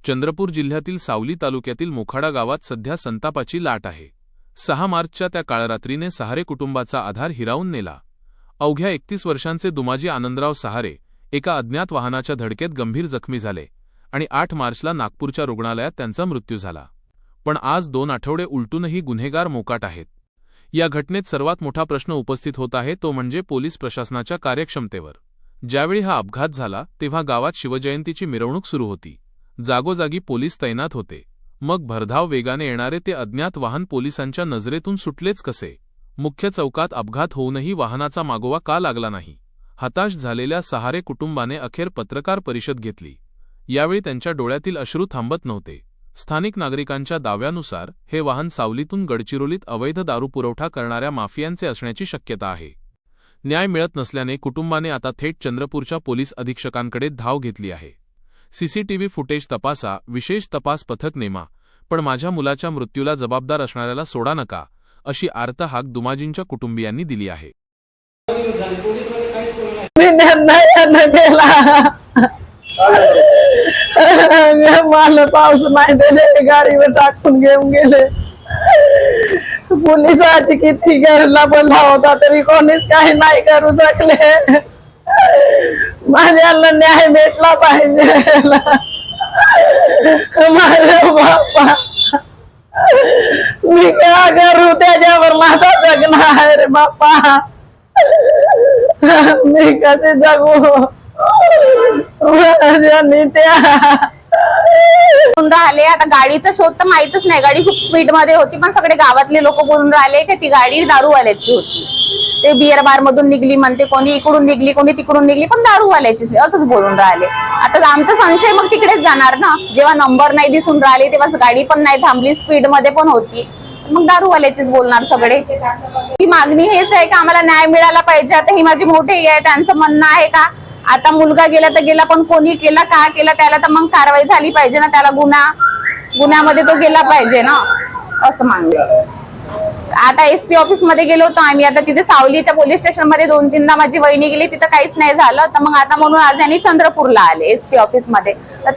चंद्रपूर जिल्ह्यातील सावली तालुक्यातील मोखाडा गावात सध्या संतापाची लाट आहे। 6 मार्चच्या त्या काळरात्रीने सहारे कुटुंबाचा आधार हिरावून नेला। अवघ्या 31 वर्षांचे दुमाजी आनंदराव सहारे एका अज्ञात वाहनाच्या धडकेत गंभीर जखमी झाले आणि 8 मार्चला नागपूरच्या रुग्णालयात त्यांचा मृत्यू झाला। पण आज 2 आठवडे उलटूनही गुन्हेगार मोकाट आहेत। या घटनेत सर्वात मोठा प्रश्न उपस्थित होत आहे तो म्हणजे पोलीस प्रशासनाच्या कार्यक्षमतेवर। ज्यावेळी हा अपघात झाला तेव्हा गावात शिवजयंतीची मिरवणूक सुरू होती। जागोजागी पोलीस तैनात होते। मग भरधाव वेगाने येणारे ते अज्ञात वाहन पोलिसांच्या नजरेतून सुटलेच कसे? मुख्य चौकात अपघात होऊनही वाहनाचा मागोवा का लागला नाही? हताश झालेल्या सहारे कुटुंबाने अखेर पत्रकार परिषद घेतली। यावेळी त्यांच्या डोळ्यातील अश्रू थांबत नव्हते। स्थानिक नागरिकांच्या दाव्यानुसार हे वाहन सावलीतून गडचिरोलीत अवैध दारू पुरवठा करणाऱ्या माफियांचे असण्याची शक्यता आहे। न्याय मिळत नसल्याने कुटुंबाने आता थेट चंद्रपूरच्या पोलीस अधीक्षकांकडे धाव घेतली आहे। सीसीटीव्ही फुटेज तपासा, विशेष तपास पथक नेमा, पण माझ्या मुलाच्या मृत्यूला जबाबदार असणाऱ्याला सोडा नका, अशी आर्त हाक दुमाजींच्या कुटुंबियांनी दिली आहे। मला पाऊस नाही दिले, गाडीवर टाकून घेऊन गेले। पोलिसाची किती घरला बोलला होता तरी कोणीच काही नाही करू शकले। माझ्याला न्याय भेटला पाहिजे। माझा बाप्पा, मी काय करू? त्याच्यावर माझा जगणं आहे रे बाप्पा। मी कसे जगू? राहिले आता गाडीचा शोध तर माहितच नाही। गाडी खूप स्पीड मध्ये होती, पण सगळे गावातले लोक बोलून राहिले की ती गाडी दारूवाल्याची होती। ते बियर बार मधून निघली म्हणते, कोणी इकडून निघली कोणी तिकडून निघली, पण दारूवाल्याची असंच बोलून राहिले। आता आमचा संशय मग तिकडेच जाणार ना। जेव्हा नंबर नाही दिसून राहिले तेव्हा गाडी पण नाही थांबली, स्पीड मध्ये पण होती, मग दारूवाल्याचीच बोलणार सगळे। ही मागणी हेच आहे की आम्हाला न्याय मिळाला पाहिजे। आता ही माझी मोठी आहे, त्यांचं म्हणणं आहे का आता मुलगा गेला तर गेला, पण कोणी केला का केला त्याला तर मग कारवाई झाली पाहिजे ना। त्याला गुन्ह्यामध्ये तो गेला पाहिजे ना, असं मानलं। आता एसपी ऑफिस मध्ये गेलो होतो आम्ही। आता तिथे सावलीच्या पोलीस स्टेशन मध्ये 2-3दा माझी वहिनी गेली, तिथं काहीच नाही झालं। तर मग आता म्हणून आज यांनी चंद्रपूरला आले एसपी ऑफिस मध्ये। तर